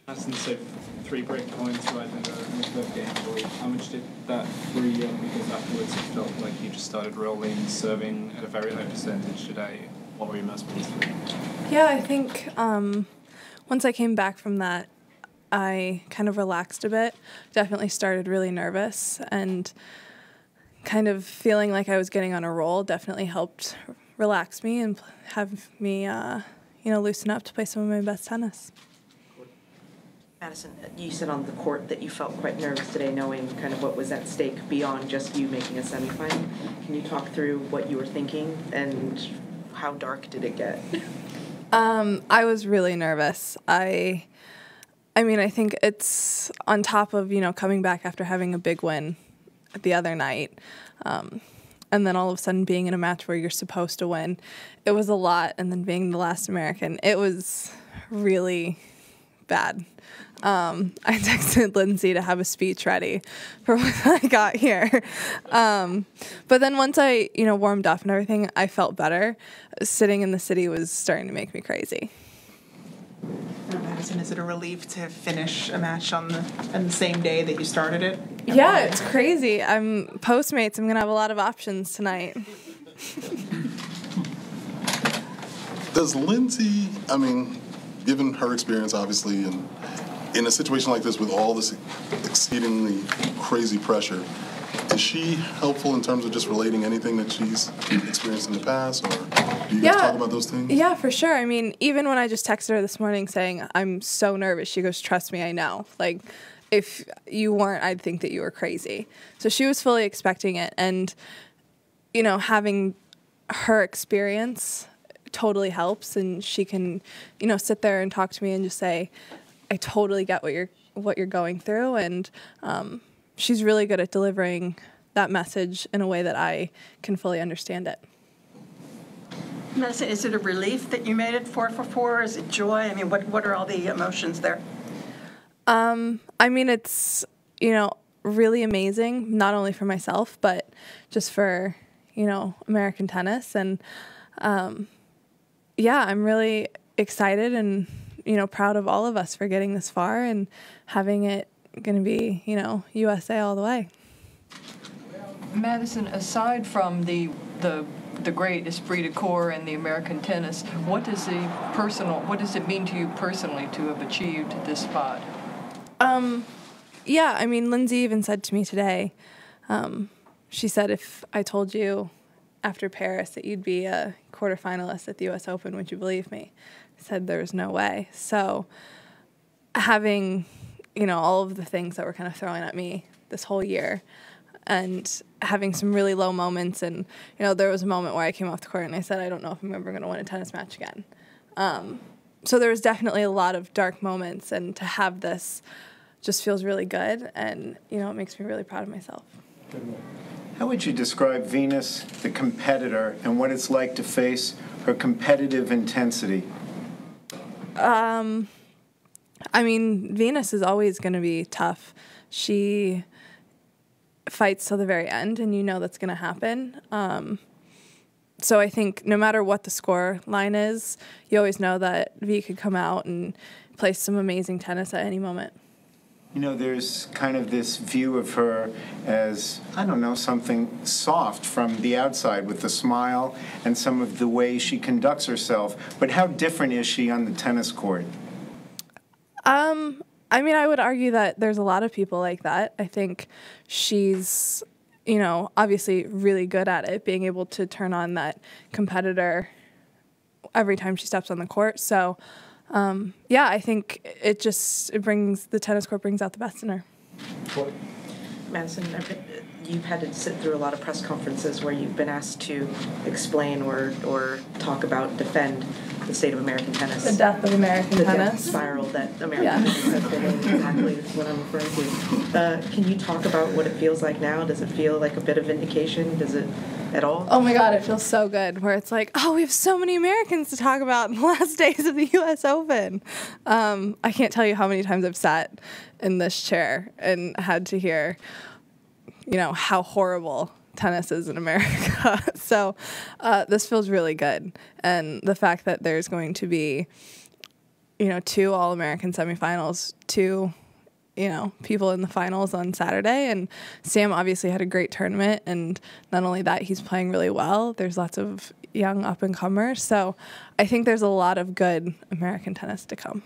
Madison, so 3 break points right in the third game for you. How much did that free you up? Because afterwards it felt like you just started rolling, serving at a very high percentage today. What were you most pleased with? Yeah, I think once I came back from that, I kind of relaxed a bit. Definitely started really nervous, and kind of feeling like I was getting on a roll definitely helped relax me and have me, loosen up to play some of my best tennis. Madison, you said on the court that you felt quite nervous today, knowing kind of what was at stake beyond just you making a semifinal. Can you talk through what you were thinking and how dark did it get? I was really nervous. I think it's on top of, coming back after having a big win the other night, and then all of a sudden being in a match where you're supposed to win. It was a lot, and then being the last American, it was really bad. I texted Lindsay to have a speech ready for when I got here. But then once I, warmed up and everything, I felt better. Sitting in the city was starting to make me crazy. Madison, is it a relief to finish a match on the same day that you started it? Yeah, it's crazy. I'm Postmates. I'm going to have a lot of options tonight. Does Lindsay, given her experience, obviously, and in a situation like this with all this exceedingly crazy pressure, is she helpful in terms of just relating anything that she's experienced in the past, or do you guys talk about those things? Yeah, for sure. Even when I just texted her this morning saying, I'm so nervous, she goes, trust me, I know. Like, if you weren't, I'd think that you were crazy. So she was fully expecting it, and, having her experience totally helps, and she can, sit there and talk to me and just say, I totally get what you're going through, and she's really good at delivering that message in a way that I can fully understand it. Madison, is it a relief that you made it 4 for 4? Is it joy? What are all the emotions there? It's, really amazing, not only for myself, but just for, American tennis. And, I'm really excited and, proud of all of us for getting this far and having it going to be, USA all the way. Madison, aside from the great esprit de corps in the American tennis, what does it mean to you personally to have achieved this spot? Lindsay even said to me today, she said, if I told you after Paris that you'd be a quarterfinalist at the U.S. Open, would you believe me? I said there was no way. So having, all of the things that were kind of thrown at me this whole year and having some really low moments, and, there was a moment where I came off the court and I said, I don't know if I'm ever going to win a tennis match again. So there was definitely a lot of dark moments, and to have this just feels really good, and, it makes me really proud of myself. How would you describe Venus, the competitor, and what it's like to face her competitive intensity? Venus is always going to be tough. She fights till the very end, and that's going to happen. So I think no matter what the score line is, you always know that V could come out and play some amazing tennis at any moment. There's kind of this view of her as, something soft from the outside with the smile and some of the way she conducts herself. But how different is she on the tennis court? I would argue that there's a lot of people like that. I think she's, obviously really good at it, being able to turn on that competitor every time she steps on the court. So, I think the tennis court brings out the best in her. Madison, you've had to sit through a lot of press conferences where you've been asked to explain or talk about, defend the state of American tennis. The death of American tennis. The death spiral that American tennis has been in, exactly what I'm referring to. Can you talk about what it feels like now? Does it feel like a bit of vindication? Does it at all? Oh my God, it feels so good, where it's like, we have so many Americans to talk about in the last days of the U.S. Open. I can't tell you how many times I've sat in this chair and had to hear, how horrible tennis is in America. So this feels really good. And the fact that there's going to be 2 All-American semifinals, 2, people in the finals on Saturday. And Sam obviously had a great tournament. And not only that, he's playing really well. There's lots of young up-and-comers. So I think there's a lot of good American tennis to come.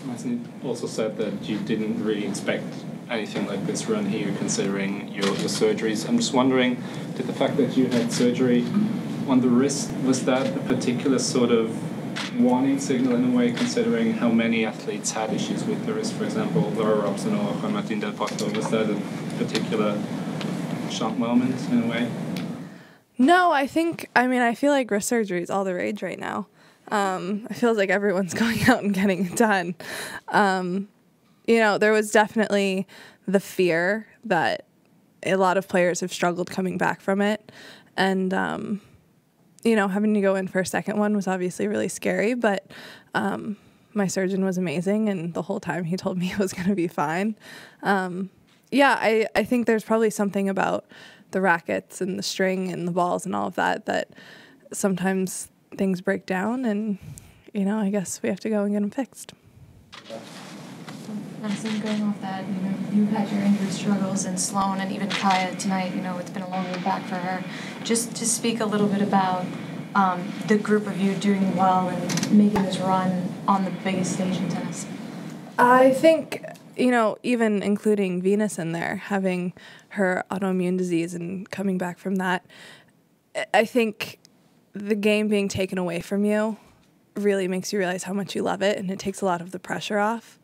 Madison also said that you didn't really expect anything like this run here, considering your surgeries. I'm just wondering, did the fact that you had surgery on the wrist, was that a particular sort of warning signal in a way, considering how many athletes had issues with the wrist? For example, Laura Robson or Juan Martín del Potro. Was that a particular shock moment in a way? No, I feel like wrist surgery is all the rage right now. It feels like everyone's going out and getting it done. There was definitely the fear that a lot of players have struggled coming back from it. And, having to go in for a second one was obviously really scary, but my surgeon was amazing, and the whole time he told me it was going to be fine. I think there's probably something about the rackets and the string and the balls and all of that sometimes things break down, and, I guess we have to go and get them fixed. Madison, going off that, you've had your injury struggles, and Sloane and even Kaia tonight, it's been a long way back for her. Just to speak a little bit about the group of you doing well and making this run on the biggest stage in tennis. I think, even including Venus in there, having her autoimmune disease and coming back from that, I think the game being taken away from you really makes you realize how much you love it, and it takes a lot of the pressure off.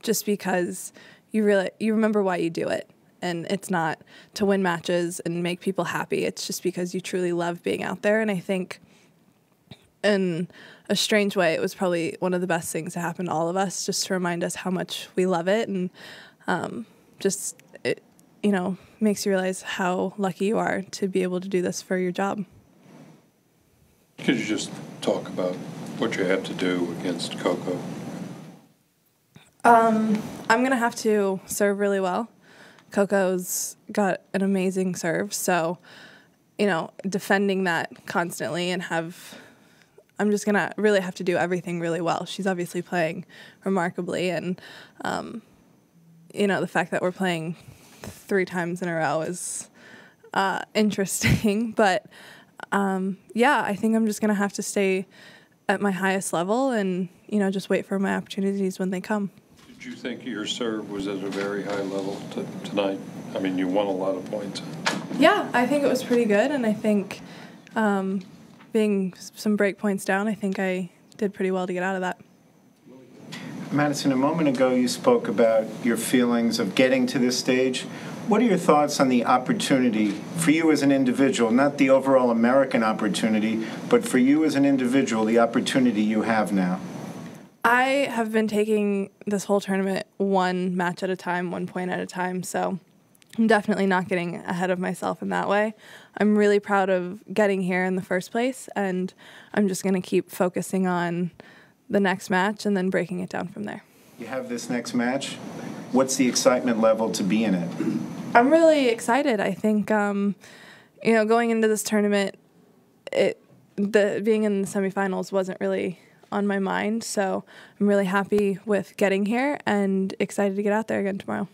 Just because you remember why you do it, and it's not to win matches and make people happy. It's just because you truly love being out there. And I think in a strange way, it was probably one of the best things to happen to all of us, just to remind us how much we love it. And it makes you realize how lucky you are to be able to do this for your job. Could you just talk about what you had to do against Coco? I'm going to have to serve really well. Coco's got an amazing serve, so, defending that constantly and I'm just going to really have to do everything really well. She's obviously playing remarkably, and, the fact that we're playing 3 times in a row is interesting, but, I think I'm just going to have to stay at my highest level and, just wait for my opportunities when they come. Did you think your serve was at a very high level tonight? I mean, you won a lot of points. Yeah, I think it was pretty good, and I think being some break points down, I think I did pretty well to get out of that. Madison, a moment ago you spoke about your feelings of getting to this stage. What are your thoughts on the opportunity for you as an individual, not the overall American opportunity, but for you as an individual, the opportunity you have now? I have been taking this whole tournament one match at a time, 1 point at a time, so I'm definitely not getting ahead of myself in that way. I'm really proud of getting here in the first place, and I'm just going to keep focusing on the next match and then breaking it down from there. You have this next match. What's the excitement level to be in it? I'm really excited. I think, going into this tournament, being in the semifinals wasn't really on my mind, so I'm really happy with getting here and excited to get out there again tomorrow.